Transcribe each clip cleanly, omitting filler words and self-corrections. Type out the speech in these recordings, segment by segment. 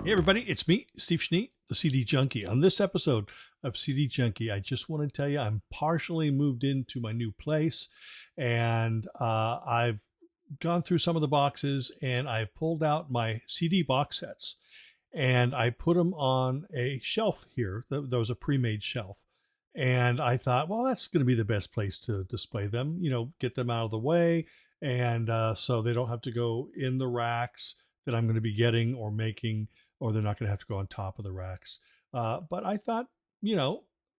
Hey everybody, it's me, Steve Schnee, the CD Junkie. On this episode of CD Junkie, I just want to tell you I'm partially moved into my new place, and I've gone through some of the boxes and I've pulled out my CD box sets and I put them on a shelf here. There was a pre-made shelf. And I thought, well, that's going to be the best place to display them, get them out of the way. And so they don't have to go in the racks that I'm going to be getting or making, or they're not going to have to go on top of the racks. But I thought,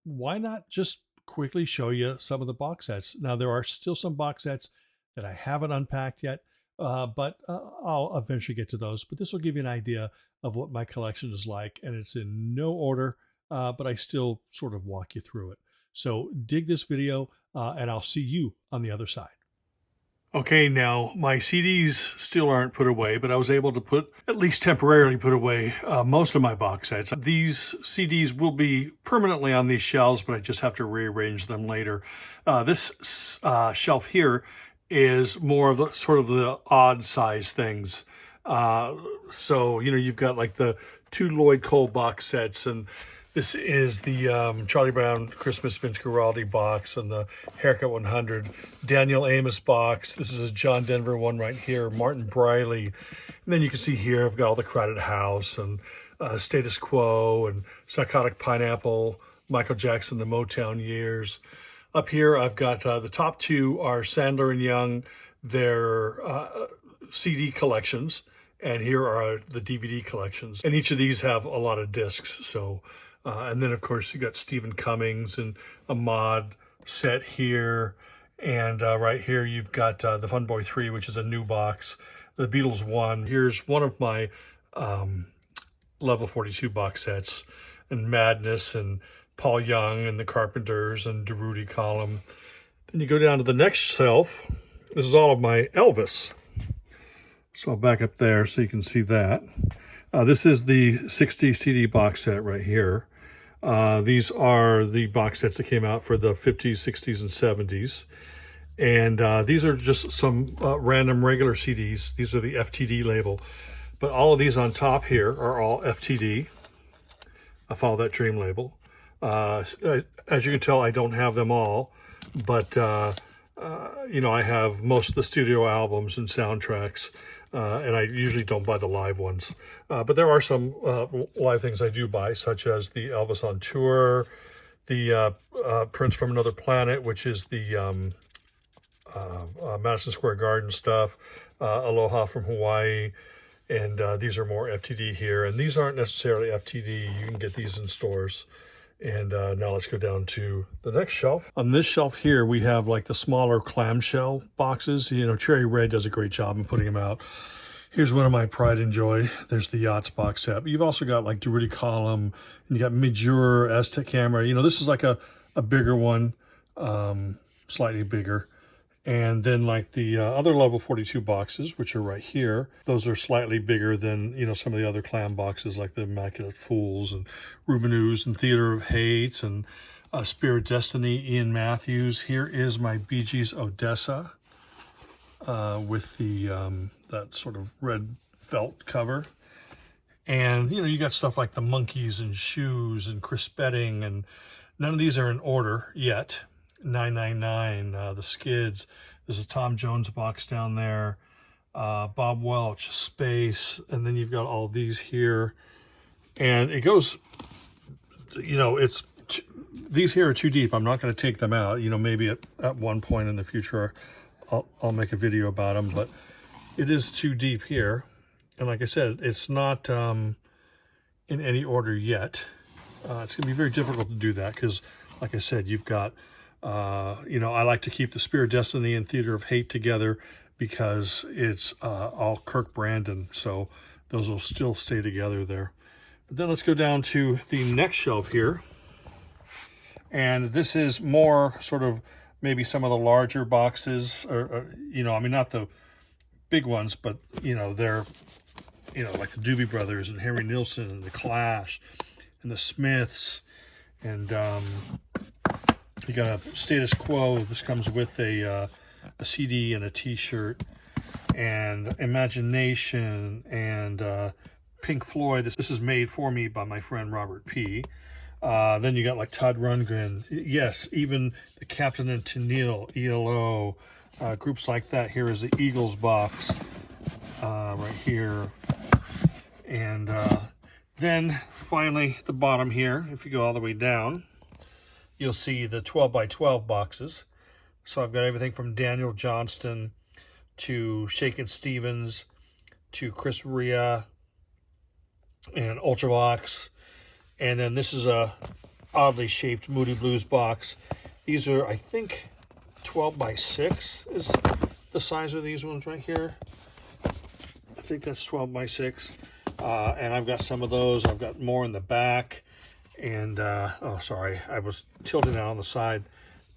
why not just quickly show you some of the box sets? Now, there are still some box sets that I haven't unpacked yet, but I'll eventually get to those. But this will give you an idea of what my collection is like, and it's in no order, but I still sort of walk you through it. So dig this video, and I'll see you on the other side. Okay, now my CDs still aren't put away, but I was able to at least temporarily put away most of my box sets. These CDs will be permanently on these shelves, but I just have to rearrange them later. This shelf here is more of the sort of the odd size things. So, you've got like the 2 Lloyd Cole box sets, and this is the Charlie Brown Christmas Vince Guaraldi box and the Haircut 100. Daniel Amos box. This is a John Denver one right here. Martin Briley. And then you can see here I've got all the Crowded House and Status Quo and Psychotic Pineapple, Michael Jackson, the Motown Years. Up here I've got the top 2 are Sandler and Young, their CD collections. And here are the DVD collections. And each of these have a lot of discs. So, and then of course you got Stephen Cummings and a mod set here. And right here you've got the Fun Boy 3, which is a new box. The Beatles 1. Here's one of my Level 42 box sets. And Madness and Paul Young and the Carpenters and DeRudy column. Then you go down to the next shelf. This is all of my Elvis. So I'll back up there so you can see that. This is the 60 CD box set right here. These are the box sets that came out for the 50s, 60s, and 70s. And these are just some random regular CDs. These are the FTD label. But all of these on top here are all FTD. I follow that Dream label. As you can tell, I don't have them all. But, I have most of the studio albums and soundtracks. And I usually don't buy the live ones. But there are some live things I do buy, such as the Elvis on Tour, the Prince from Another Planet, which is the Madison Square Garden stuff, Aloha from Hawaii, and these are more FTD here. And these aren't necessarily FTD. You can get these in stores. And now let's go down to the next shelf. On this shelf here, we have like the smaller clamshell boxes. Cherry Red does a great job in putting them out. Here's one of my pride and joy. There's the Yachts box set. But you've also got like DeRudy column, and you got Midjur, Aztec camera. This is like a bigger one, slightly bigger. And then like the other Level 42 boxes, which are right here, those are slightly bigger than, some of the other clam boxes like the Immaculate Fools and Ruben Ooze and Theater of Hate and Spirit Destiny, Ian Matthews. Here is my Bee Gees Odessa with the that sort of red felt cover. And, you got stuff like the Monkees and Shoes and Chris Spedding, and none of these are in order yet. 999, the Skids. There's a Tom Jones box down there. Bob Welch, Space, and then you've got all these here. And it goes, these here are too deep. I'm not going to take them out. Maybe at one point in the future, I'll make a video about them, but it is too deep here. And like I said, it's not in any order yet. It's going to be very difficult to do that because, like I said, you've got I like to keep the Spirit Destiny and Theater of Hate together because it's all Kirk Brandon, so those will still stay together there. But then let's go down to the next shelf here. And this is more sort of maybe some of the larger boxes, or not the big ones, but, they're, like the Doobie Brothers and Harry Nilsson and the Clash and the Smiths. And you got a Status Quo. This comes with a CD and a t-shirt, and Imagination, and Pink Floyd. This is made for me by my friend Robert P. Then you got like Todd Rundgren. Yes, even the Captain and Tennille, ELO, groups like that. Here is the Eagles box right here. And then finally the bottom here, if you go all the way down, you'll see the 12 by 12 boxes. So I've got everything from Daniel Johnston to Shakin' Stevens to Chris Rea and Ultravox. And then this is a oddly shaped Moody Blues box. These are, I think, 12 by 6 is the size of these ones right here. I think that's 12 by 6. And I've got some of those. I've got more in the back. And, oh, sorry, I was tilting that on the side.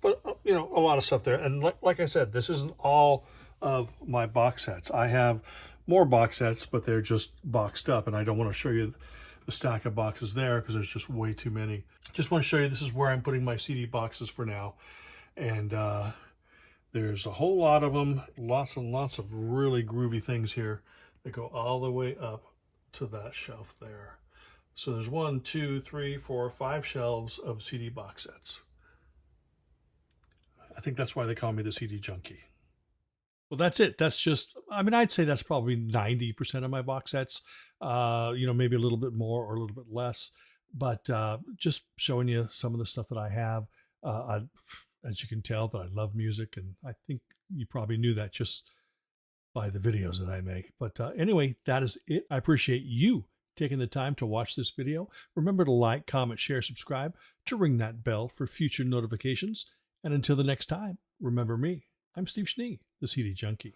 But, you know, a lot of stuff there. And like I said, this isn't all of my box sets. I have more box sets, but they're just boxed up. And I don't want to show you the stack of boxes there because there's just way too many. Just want to show you this is where I'm putting my CD boxes for now. And there's a whole lot of them. Lots and lots of really groovy things here that go all the way up to that shelf there. So there's 1, 2, 3, 4, 5 shelves of CD box sets. I think that's why they call me the CD junkie. Well, that's it. That's just, I mean, I'd say that's probably 90% of my box sets. You know, maybe a little bit more or a little bit less, but just showing you some of the stuff that I have. As you can tell, that I love music, and I think you probably knew that just by the videos that I make. But anyway, that is it. I appreciate you taking the time to watch this video. Remember to like, comment, share, subscribe, to ring that bell for future notifications. And until the next time, remember me. I'm Steve Schnee, the CD Junkie.